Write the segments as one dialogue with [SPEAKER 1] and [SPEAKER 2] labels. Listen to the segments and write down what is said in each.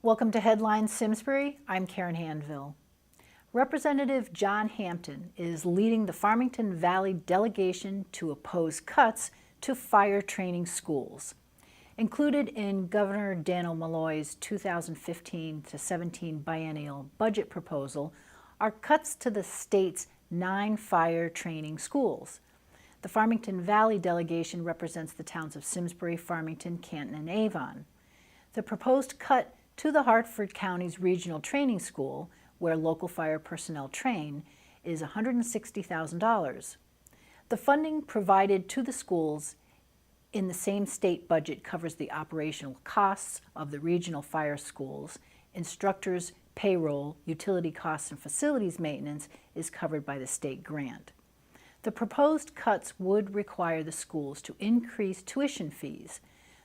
[SPEAKER 1] Welcome to Headlines Simsbury. I'm Karen Handville. Representative John Hampton is leading the Farmington Valley delegation to oppose cuts to fire training schools. Included in Governor Daniel Malloy's 2015-17 biennial budget proposal are cuts to the state's 9 fire training schools. The Farmington Valley delegation represents the towns of Simsbury, Farmington, Canton, and Avon. The proposed cut to the Hartford County's Regional Training School, where local fire personnel train, is $160,000. The funding provided to the schools in the same state budget covers the operational costs of the regional fire schools. Instructors' payroll, utility costs, and facilities maintenance is covered by the state grant. The proposed cuts would require the schools to increase tuition fees.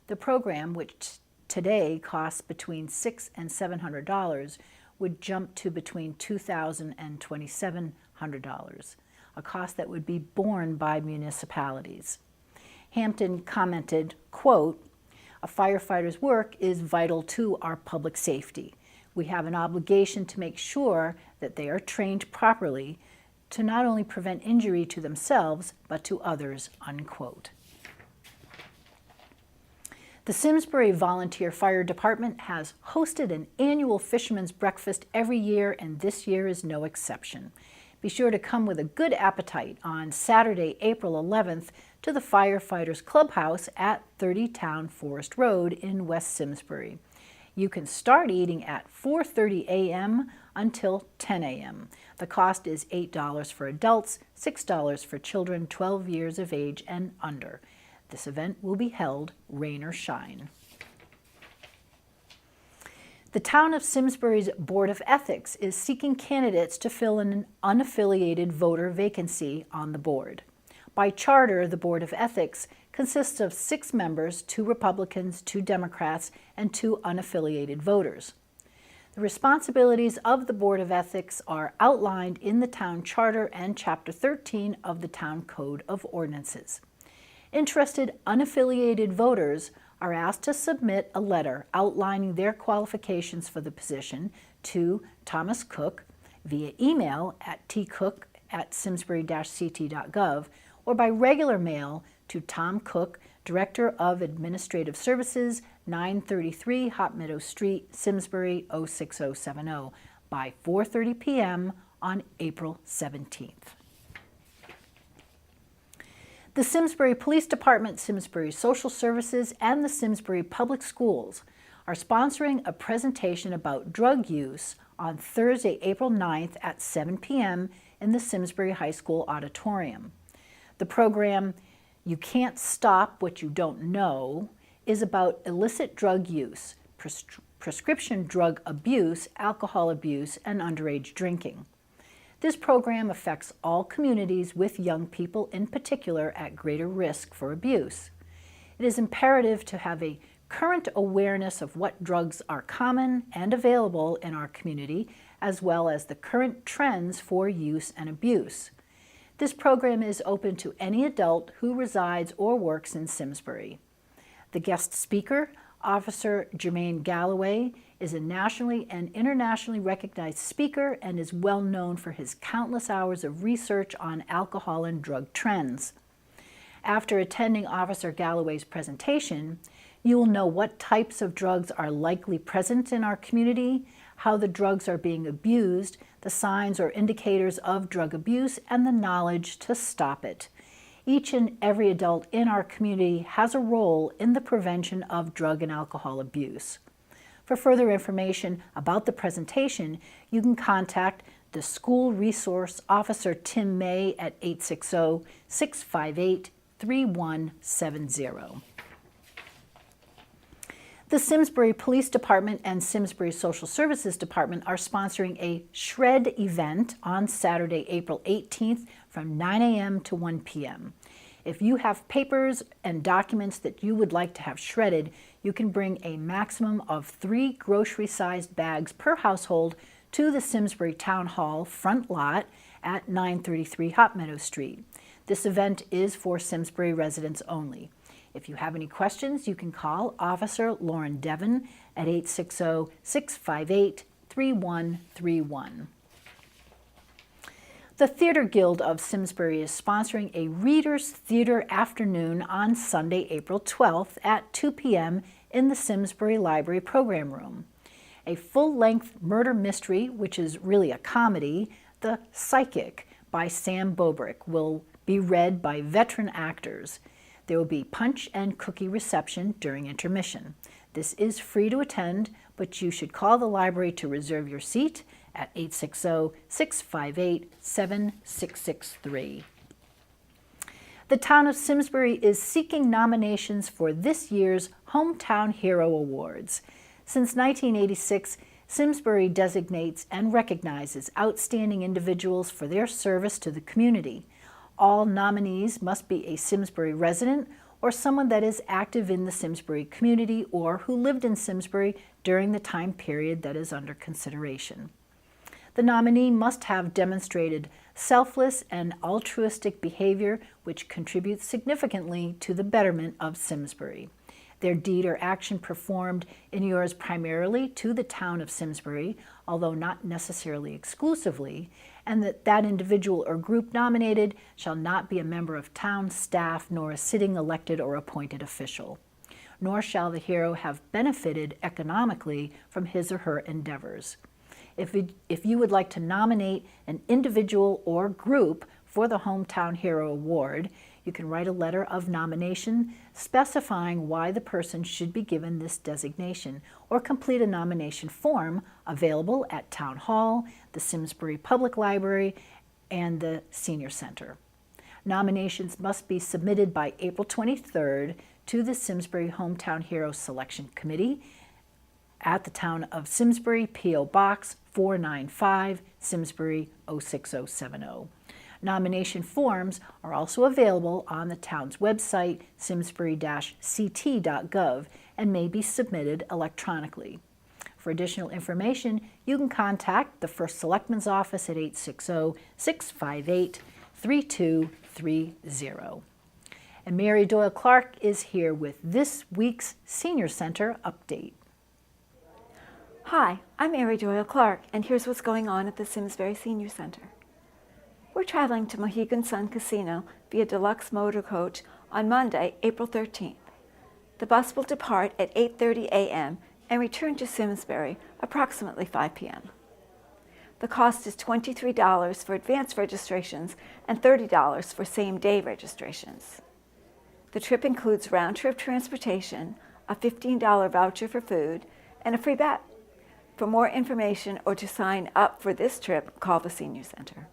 [SPEAKER 1] The program, which today costs between $600 and $700, would jump to between $2,000 and $2,700, a cost that would be borne by municipalities. Hampton commented, quote, "A firefighter's work is vital to our public safety. We have an obligation to make sure that they are trained properly to not only prevent injury to themselves, but to others," unquote. The Simsbury Volunteer Fire Department has hosted an annual fisherman's breakfast every year, and this year is no exception. Be sure to come with a good appetite on Saturday, April 11th to the Firefighters Clubhouse at 30 Town Forest Road in West Simsbury. You can start eating at 4:30 a.m. until 10 a.m. The cost is $8 for adults, $6 for children 12 years of age and under. This event will be held rain or shine. The town of Simsbury's Board of Ethics is seeking candidates to fill an unaffiliated voter vacancy on the board. By charter, the Board of Ethics consists of 6 members, 2 Republicans, 2 Democrats, and 2 unaffiliated voters. The responsibilities of the Board of Ethics are outlined in the town charter and Chapter 13 of the Town Code of Ordinances. Interested unaffiliated voters are asked to submit a letter outlining their qualifications for the position to Thomas Cook via email at tcook@simsbury-ct.gov or by regular mail to Tom Cook, Director of Administrative Services, 933 Hot Meadow Street, Simsbury 06070 by 4:30 p.m. on April 17th. The Simsbury Police Department, Simsbury Social Services, and the Simsbury Public Schools are sponsoring a presentation about drug use on Thursday, April 9th at 7 p.m. in the Simsbury High School auditorium. The program, You Can't Stop What You Don't Know, is about illicit drug use, prescription drug abuse, alcohol abuse, and underage drinking. This program affects all communities, with young people in particular at greater risk for abuse. It is imperative to have a current awareness of what drugs are common and available in our community, as well as the current trends for use and abuse. This program is open to any adult who resides or works in Simsbury. The guest speaker, Officer Jermaine Galloway, is a nationally and internationally recognized speaker and is well known for his countless hours of research on alcohol and drug trends. After attending Officer Galloway's presentation, you will know what types of drugs are likely present in our community, how the drugs are being abused, the signs or indicators of drug abuse, and the knowledge to stop it. Each and every adult in our community has a role in the prevention of drug and alcohol abuse. For further information about the presentation, you can contact the School Resource Officer Tim May at 860-658-3170. The Simsbury Police Department and Simsbury Social Services Department are sponsoring a Shred event on Saturday, April 18th from 9 a.m. to 1 p.m. If you have papers and documents that you would like to have shredded, you can bring a maximum of 3 grocery-sized bags per household to the Simsbury Town Hall front lot at 933 Hot Meadow Street. This event is for Simsbury residents only. If you have any questions, you can call Officer Lauren Devon at 860-658-3131. The Theater Guild of Simsbury is sponsoring a Readers Theater Afternoon on Sunday, April 12th at 2 p.m. in the Simsbury Library Program Room. A full-length murder mystery, which is really a comedy, The Psychic by Sam Bobrick, will be read by veteran actors. There will be punch and cookie reception during intermission. This is free to attend, but you should call the library to reserve your seat at 860-658-7663. The town of Simsbury is seeking nominations for this year's Hometown Hero Awards. Since 1986, Simsbury designates and recognizes outstanding individuals for their service to the community. All nominees must be a Simsbury resident or someone that is active in the Simsbury community or who lived in Simsbury during the time period that is under consideration. The nominee must have demonstrated selfless and altruistic behavior which contributes significantly to the betterment of Simsbury. Their deed or action performed inures primarily to the town of Simsbury, although not necessarily exclusively, and that individual or group nominated shall not be a member of town staff nor a sitting elected or appointed official. Nor shall the hero have benefited economically from his or her endeavors. If you would like to nominate an individual or group for the Hometown Hero Award, you can write a letter of nomination specifying why the person should be given this designation, or complete a nomination form available at Town Hall, the Simsbury Public Library, and the Senior Center. Nominations must be submitted by April 23rd to the Simsbury Hometown Hero Selection Committee at the Town of Simsbury, P.O. Box 495, Simsbury 06070. Nomination forms are also available on the town's website, simsbury-ct.gov, and may be submitted electronically. For additional information, you can contact the First Selectman's Office at 860-658-3230. And Mary Doyle-Clark is here with this week's Senior Center update.
[SPEAKER 2] Hi, I'm Mary Doyle-Clark, and here's what's going on at the Simsbury Senior Center. We're traveling to Mohegan Sun Casino via deluxe motor coach on Monday, April 13th. The bus will depart at 8:30 a.m. and return to Simsbury approximately 5 p.m. The cost is $23 for advance registrations and $30 for same-day registrations. The trip includes round-trip transportation, a $15 voucher for food, and a free bet. For more information or to sign up for this trip, call the Senior Center.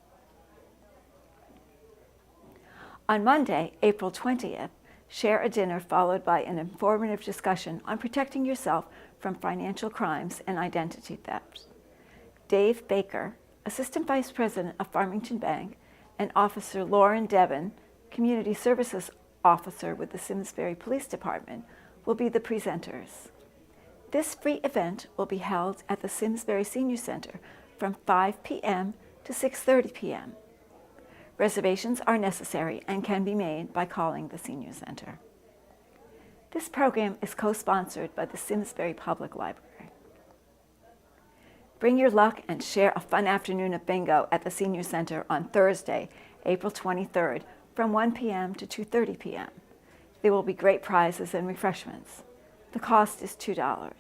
[SPEAKER 2] On Monday, April 20th, share a dinner followed by an informative discussion on protecting yourself from financial crimes and identity theft. Dave Baker, Assistant Vice President of Farmington Bank, and Officer Lauren Devon, Community Services Officer with the Simsbury Police Department, will be the presenters. This free event will be held at the Simsbury Senior Center from 5 p.m. to 6:30 p.m. Reservations are necessary and can be made by calling the Senior Center. This program is co-sponsored by the Simsbury Public Library. Bring your luck and share a fun afternoon of bingo at the Senior Center on Thursday, April 23rd from 1 p.m. to 2:30 p.m. There will be great prizes and refreshments. The cost is $2.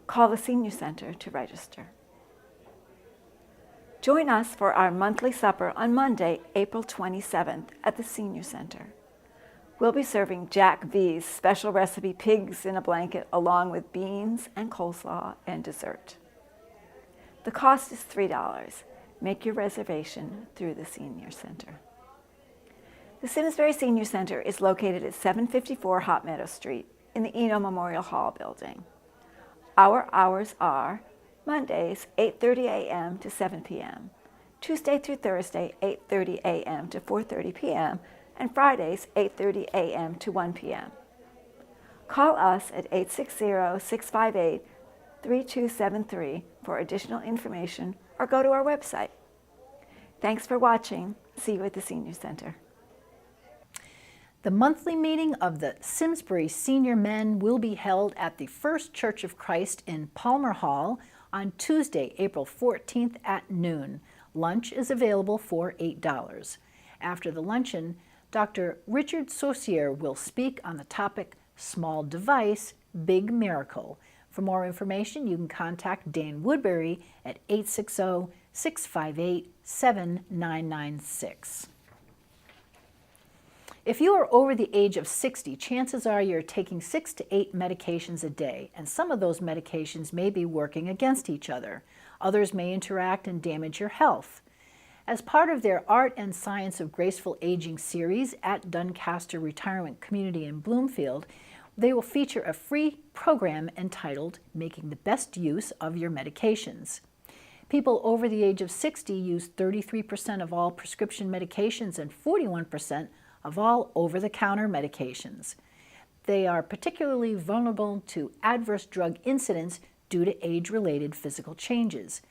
[SPEAKER 2] Call the Senior Center to register. Join us for our monthly supper on Monday, April 27th at the Senior Center. We'll be serving Jack V's special recipe pigs in a blanket along with beans and coleslaw and dessert. The cost is $3. Make your reservation through the Senior Center. The Simsbury Senior Center is located at 754 Hot Meadow Street in the Eno Memorial Hall building. Our hours are Mondays, 8:30 a.m. to 7 p.m., Tuesday through Thursday, 8:30 a.m. to 4:30 p.m., and Fridays, 8:30 a.m. to 1 p.m. Call us at 860-658-3273 for additional information or go to our website. Thanks for watching. See you at the Senior Center.
[SPEAKER 1] The monthly meeting of the Simsbury Senior Men will be held at the First Church of Christ in Palmer Hall on Tuesday, April 14th at noon. Lunch is available for $8. After the luncheon, Dr. Richard Saucier will speak on the topic Small Device, Big Miracle. For more information, you can contact Dan Woodbury at 860-658-7996. If you are over the age of 60, chances are you're taking 6 to 8 medications a day, and some of those medications may be working against each other. Others may interact and damage your health. As part of their Art and Science of Graceful Aging series at Doncaster Retirement Community in Bloomfield, they will feature a free program entitled Making the Best Use of Your Medications. People over the age of 60 use 33% of all prescription medications and 41% of all over-the-counter medications. They are particularly vulnerable to adverse drug incidents due to age-related physical changes.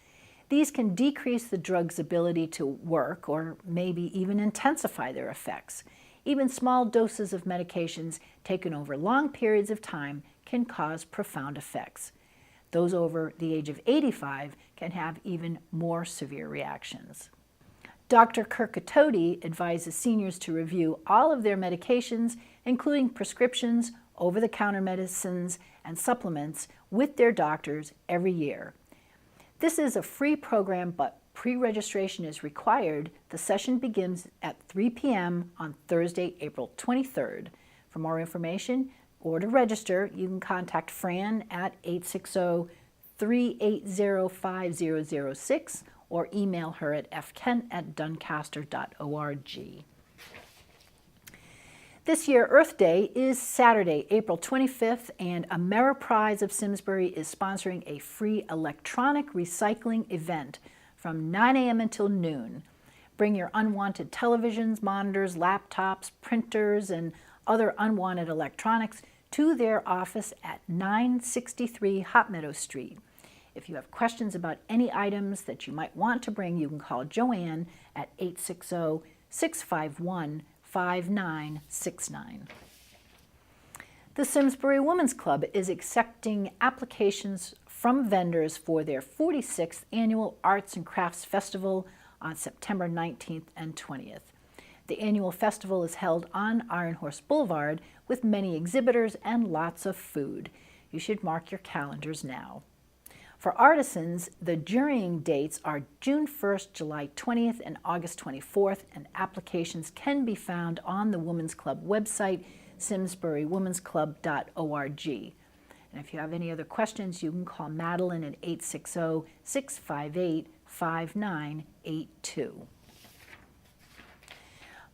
[SPEAKER 1] These can decrease the drug's ability to work or maybe even intensify their effects. Even small doses of medications taken over long periods of time can cause profound effects. Those over the age of 85 can have even more severe reactions. Dr. Kirkatody advises seniors to review all of their medications, including prescriptions, over-the-counter medicines, and supplements with their doctors every year. This is a free program, but pre-registration is required. The session begins at 3 p.m. on Thursday, April 23rd. For more information or to register, you can contact Fran at 860-380-5006 or email her at fkent@doncaster.org. This year, Earth Day is Saturday, April 25th, and Ameriprise of Simsbury is sponsoring a free electronic recycling event from 9 a.m. until noon. Bring your unwanted televisions, monitors, laptops, printers, and other unwanted electronics to their office at 963 Hot Meadow Street. If you have questions about any items that you might want to bring, you can call Joanne at 860-651-5969. The Simsbury Women's Club is accepting applications from vendors for their 46th Annual Arts and Crafts Festival on September 19th and 20th. The annual festival is held on Iron Horse Boulevard with many exhibitors and lots of food. You should mark your calendars now. For artisans, the jurying dates are June 1st, July 20th, and August 24th, and applications can be found on the Women's Club website, simsburywomensclub.org. And if you have any other questions, you can call Madeline at 860-658-5982.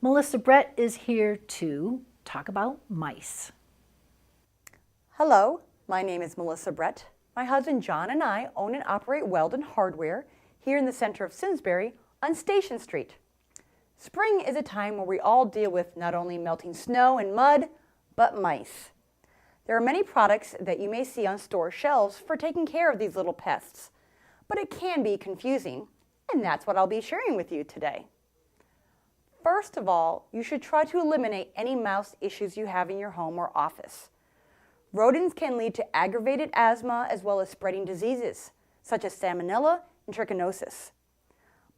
[SPEAKER 1] Melissa Brett is here to talk about mice.
[SPEAKER 3] Hello, my name is Melissa Brett. My husband John and I own and operate Weldon Hardware here in the center of Simsbury on Station Street. Spring is a time where we all deal with not only melting snow and mud, but mice. There are many products that you may see on store shelves for taking care of these little pests, but it can be confusing, and that's what I'll be sharing with you today. First of all, you should try to eliminate any mouse issues you have in your home or office. Rodents can lead to aggravated asthma as well as spreading diseases, such as salmonella and trichinosis.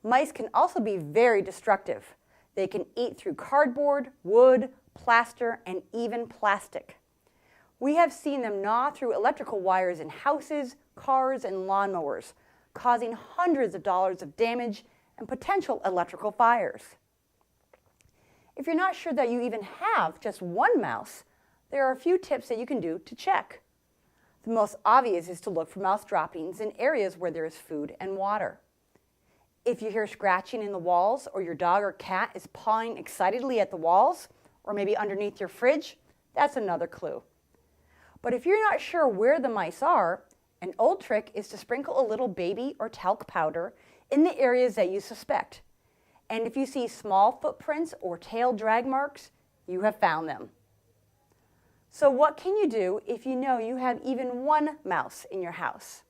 [SPEAKER 3] Mice can also be very destructive. They can eat through cardboard, wood, plaster, and even plastic. We have seen them gnaw through electrical wires in houses, cars, and lawnmowers, causing hundreds of dollars of damage and potential electrical fires. If you're not sure that you even have just one mouse, there are a few tips that you can do to check. The most obvious is to look for mouse droppings in areas where there is food and water. If you hear scratching in the walls or your dog or cat is pawing excitedly at the walls or maybe underneath your fridge, that's another clue. But if you're not sure where the mice are, an old trick is to sprinkle a little baby or talc powder in the areas that you suspect. And if you see small footprints or tail drag marks, you have found them. So what can you do if you know you have even one mouse in your house?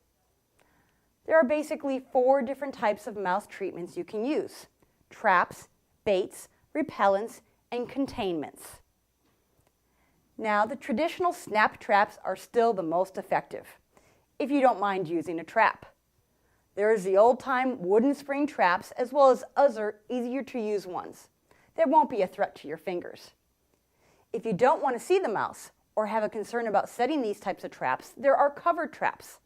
[SPEAKER 3] There are basically 4 different types of mouse treatments you can use: traps, baits, repellents, and containments. Now, the traditional snap traps are still the most effective, if you don't mind using a trap. There is the old-time wooden spring traps as well as other easier to use ones that won't be a threat to your fingers. If you don't want to see the mouse or have a concern about setting these types of traps, there are covered traps.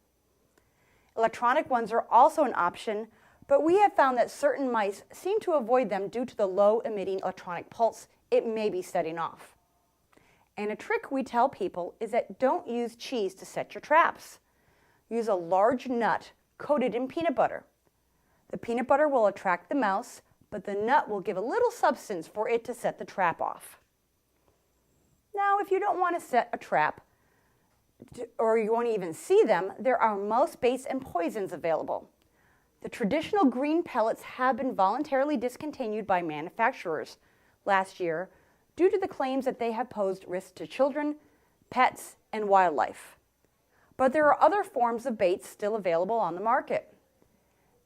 [SPEAKER 3] Electronic ones are also an option, but we have found that certain mice seem to avoid them due to the low emitting electronic pulse it may be setting off. And a trick we tell people is that don't use cheese to set your traps. Use a large nut coated in peanut butter. The peanut butter will attract the mouse, but the nut will give a little substance for it to set the trap off. Now, if you don't want to set a trap, or you won't even see them, there are mouse baits and poisons available. The traditional green pellets have been voluntarily discontinued by manufacturers last year due to the claims that they have posed risks to children, pets, and wildlife. But there are other forms of baits still available on the market.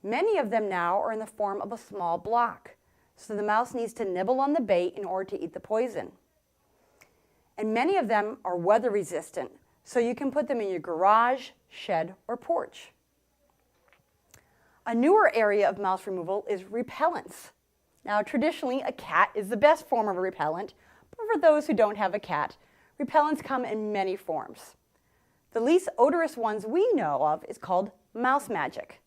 [SPEAKER 3] Many of them now are in the form of a small block, so the mouse needs to nibble on the bait in order to eat the poison. And many of them are weather resistant, so you can put them in your garage, shed, or porch. A newer area of mouse removal is repellents. Now, traditionally, a cat is the best form of a repellent, but for those who don't have a cat, repellents come in many forms. The least odorous ones we know of is called Mouse Magic.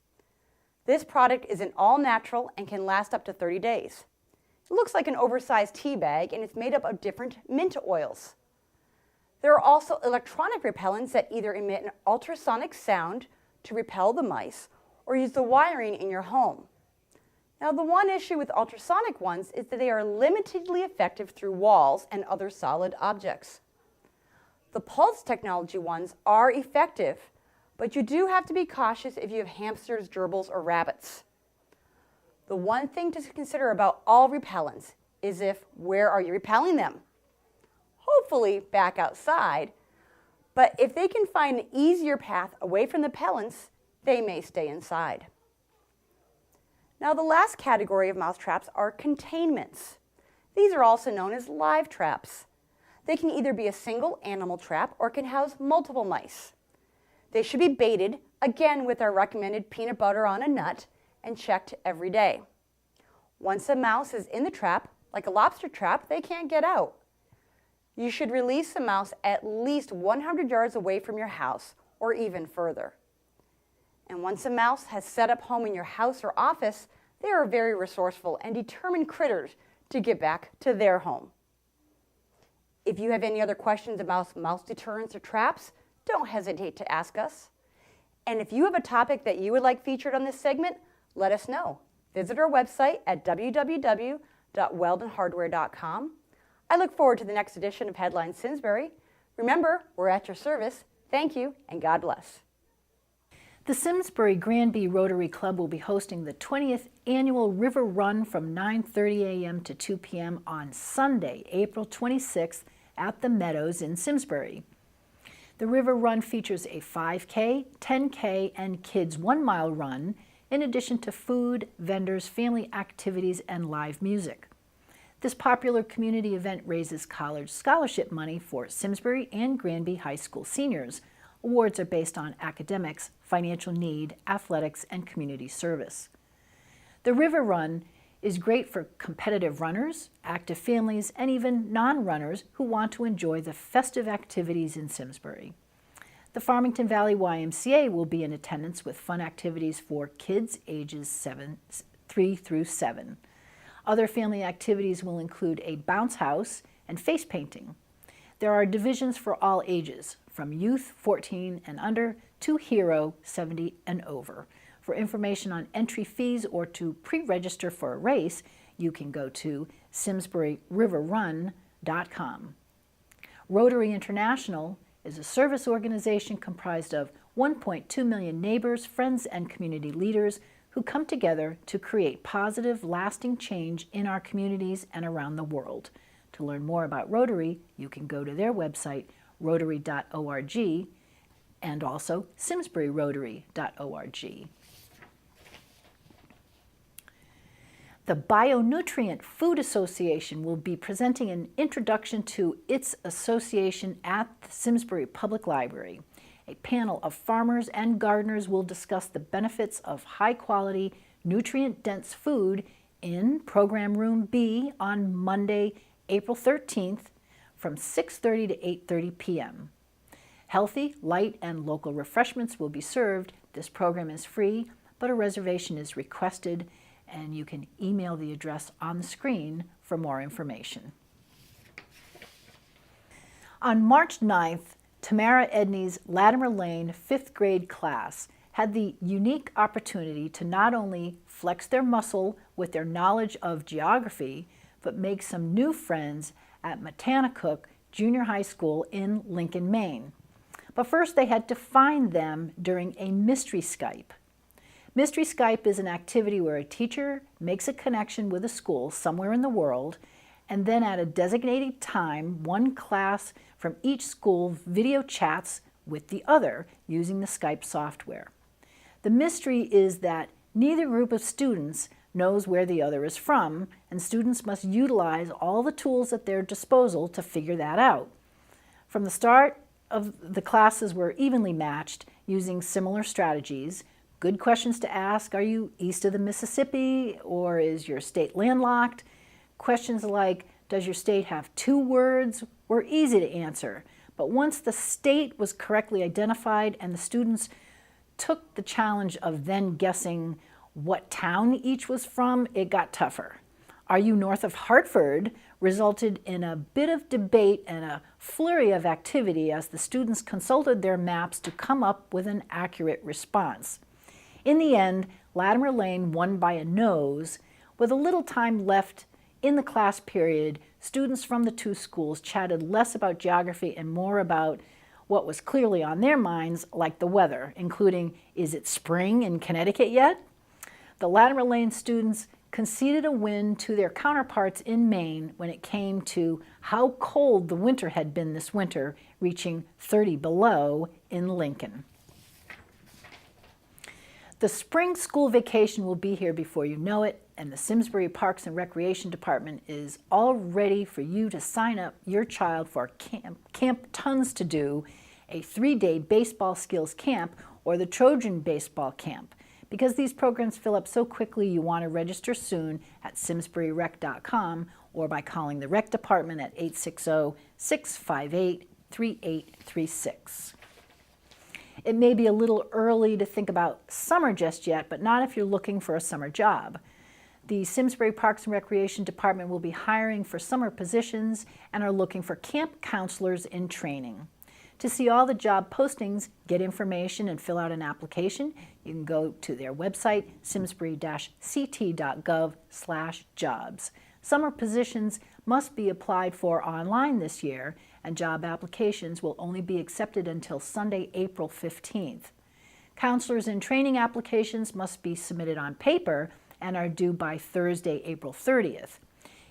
[SPEAKER 3] This product is an all-natural and can last up to 30 days. It looks like an oversized tea bag, and it's made up of different mint oils. There are also electronic repellents that either emit an ultrasonic sound to repel the mice or use the wiring in your home. Now, the one issue with ultrasonic ones is that they are limitedly effective through walls and other solid objects. The pulse technology ones are effective, but you do have to be cautious if you have hamsters, gerbils, or rabbits. The one thing to consider about all repellents is where are you repelling them? Hopefully back outside, but if they can find an easier path away from the repellents, they may stay inside. Now, the last category of mouse traps are containments. These are also known as live traps. They can either be a single animal trap or can house multiple mice. They should be baited, again with our recommended peanut butter on a nut, and checked every day. Once a mouse is in the trap, like a lobster trap, they can't get out. You should release the mouse at least 100 yards away from your house or even further. And once a mouse has set up home in your house or office, they are very resourceful and determined critters to get back to their home. If you have any other questions about mouse deterrents or traps, don't hesitate to ask us. And if you have a topic that you would like featured on this segment, let us know. Visit our website at www.weldonhardware.com. I look forward to the next edition of Headlines Simsbury. Remember, we're at your service. Thank you, and God bless.
[SPEAKER 1] The Simsbury Granby Rotary Club will be hosting the 20th Annual River Run from 9:30 a.m. to 2 p.m. on Sunday, April 26th at the Meadows in Simsbury. The River Run features a 5K, 10K, and kids 1-mile run, in addition to food, vendors, family activities, and live music. This popular community event raises college scholarship money for Simsbury and Granby High School seniors. Awards are based on academics, financial need, athletics, and community service. The River Run is great for competitive runners, active families, and even non-runners who want to enjoy the festive activities in Simsbury. The Farmington Valley YMCA will be in attendance with fun activities for kids ages 3 through 7. Other family activities will include a bounce house and face painting. There are divisions for all ages, from youth 14 and under to hero 70 and over. For information on entry fees or to pre-register for a race, you can go to simsburyriverrun.com. Rotary International is a service organization comprised of 1.2 million neighbors, friends, and community leaders who come together to create positive, lasting change in our communities and around the world. To learn more about Rotary, you can go to their website, rotary.org, and also simsburyrotary.org. The Bionutrient Food Association will be presenting an introduction to its association at the Simsbury Public Library. A panel of farmers and gardeners will discuss the benefits of high-quality, nutrient-dense food in Program Room B on Monday, April 13th from 6:30 to 8:30 p.m. Healthy, light, and local refreshments will be served. This program is free, but a reservation is requested, and you can email the address on the screen for more information. On March 9th, Tamara Edney's Latimer Lane 5th grade class had the unique opportunity to not only flex their muscle with their knowledge of geography, but make some new friends at Matanacook Junior High School in Lincoln, Maine. But first they had to find them during a Mystery Skype. Mystery Skype is an activity where a teacher makes a connection with a school somewhere in the world, and then at a designated time, one class from each school video chats with the other using the Skype software. The mystery is that neither group of students knows where the other is from, and students must utilize all the tools at their disposal to figure that out. From the start of the classes were evenly matched using similar strategies. Good questions to ask: are you east of the Mississippi, or is your state landlocked? Questions like, does your state have 2 words, were easy to answer. But once the state was correctly identified and the students took the challenge of then guessing what town each was from, it got tougher. Are you north of Hartford resulted in a bit of debate and a flurry of activity as the students consulted their maps to come up with an accurate response. In the end, Latimer Lane won by a nose. With a little time left in the class period, students from the 2 schools chatted less about geography and more about what was clearly on their minds, like the weather, including, is it spring in Connecticut yet? The Latimer Lane students conceded a win to their counterparts in Maine when it came to how cold the winter had been this winter, reaching 30 below in Lincoln. The spring school vacation will be here before you know it, and the Simsbury Parks and Recreation Department is all ready for you to sign up your child for Camp Tons to Do, a 3-day baseball skills camp, or the Trojan Baseball Camp. Because these programs fill up so quickly, you want to register soon at simsburyrec.com or by calling the rec department at 860-658-3836. It may be a little early to think about summer just yet, but not if you're looking for a summer job. The Simsbury Parks and Recreation Department will be hiring for summer positions and are looking for camp counselors in training. To see all the job postings, get information, and fill out an application, you can go to their website, simsbury-ct.gov/jobs. Summer positions must be applied for online this year, and job applications will only be accepted until Sunday, April 15th. Counselors in training applications must be submitted on paper and are due by Thursday, April 30th.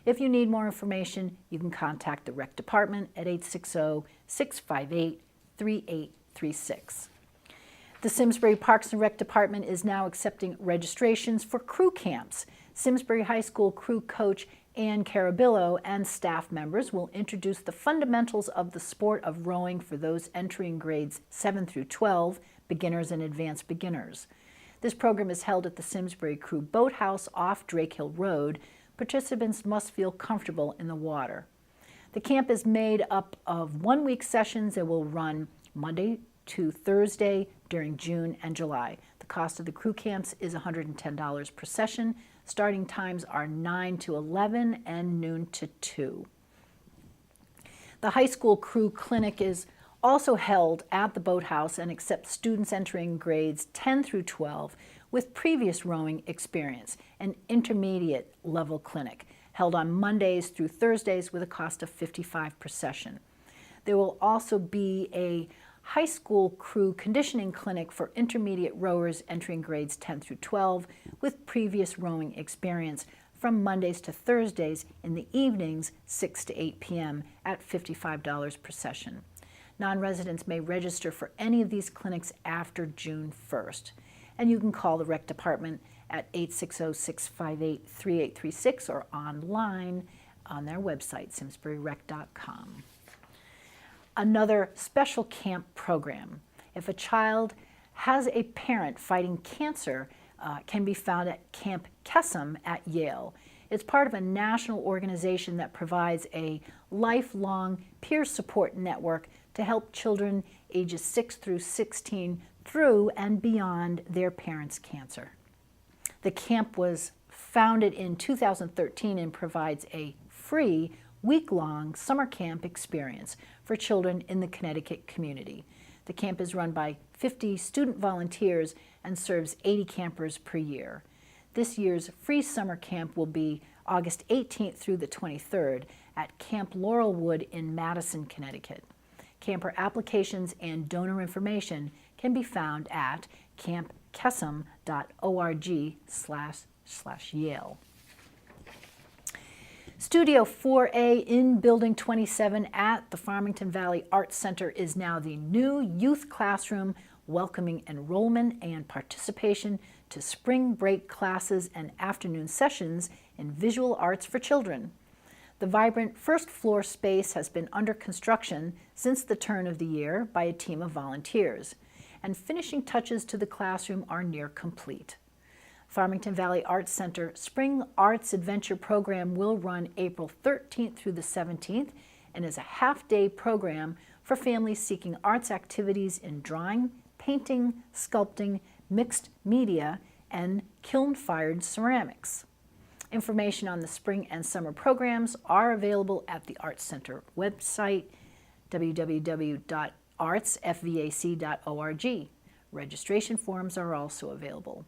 [SPEAKER 1] If you need more information, you can contact the rec department at 860-658-3836. The Simsbury Parks and Rec Department is now accepting registrations for crew camps. Simsbury High School crew coach Ann Carabillo and staff members will introduce the fundamentals of the sport of rowing for those entering grades 7 through 12, beginners and advanced beginners. This program is held at the Simsbury Crew Boathouse off Drake Hill Road. Participants must feel comfortable in the water. The camp is made up of 1-week sessions that will run Monday to Thursday during June and July. The cost of the crew camps is $110 per session. Starting times are 9 to 11 and noon to 2. The high school crew clinic is also held at the boathouse and accepts students entering grades 10 through 12 with previous rowing experience, an intermediate level clinic held on Mondays through Thursdays with a cost of $55 per session. There will also be a high school crew conditioning clinic for intermediate rowers entering grades 10 through 12 with previous rowing experience from Mondays to Thursdays in the evenings 6 to 8 p.m. at $55 per session. Non-residents may register for any of these clinics after June 1st. And you can call the rec department at 860-658-3836 or online on their website, simsburyrec.com. Another special camp program. If a child has a parent fighting cancer, can be found at Camp Kesem at Yale. It's part of a national organization that provides a lifelong peer support network to help children ages 6 through 16 through and beyond their parents' cancer. The camp was founded in 2013 and provides a free week-long summer camp experience for children in the Connecticut community. The camp is run by 50 student volunteers and serves 80 campers per year. This year's free summer camp will be August 18th through the 23rd at Camp Laurelwood in Madison, Connecticut. Camper applications and donor information can be found at campkesem.org/Yale. Studio 4A in Building 27 at the Farmington Valley Arts Center is now the new youth classroom, welcoming enrollment and participation to spring break classes and afternoon sessions in visual arts for children. The vibrant first floor space has been under construction since the turn of the year by a team of volunteers, and finishing touches to the classroom are near complete. Farmington Valley Arts Center Spring Arts Adventure program will run April 13th through the 17th and is a half-day program for families seeking arts activities in drawing, painting, sculpting, mixed media, and kiln-fired ceramics. Information on the spring and summer programs are available at the Arts Center website, www.artsfvac.org. Registration forms are also available.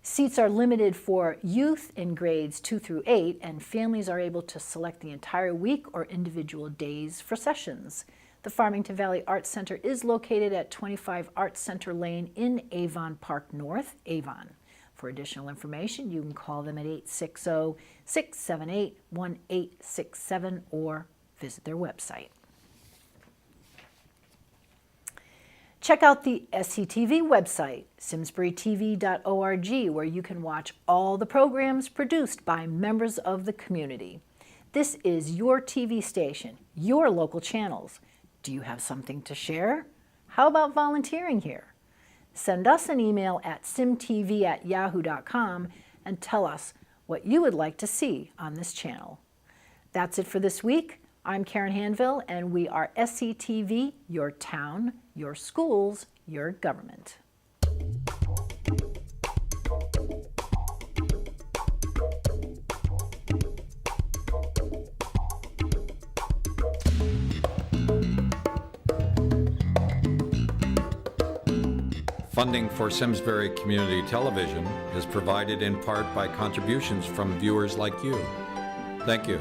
[SPEAKER 1] Seats are limited for youth in grades 2 through 8, and families are able to select the entire week or individual days for sessions. The Farmington Valley Arts Center is located at 25 Arts Center Lane in Avon Park North, Avon. For additional information, you can call them at 860-678-1867 or visit their website. Check out the SCTV website, simsburytv.org, where you can watch all the programs produced by members of the community. This is your TV station, your local channels. Do you have something to share? How about volunteering here? Send us an email at simtv@yahoo.com and tell us what you would like to see on this channel. That's it for this week. I'm Karen Handville, and we are SCTV, your town, your schools, your government.
[SPEAKER 4] Funding for Simsbury Community Television is provided in part by contributions from viewers like you. Thank you.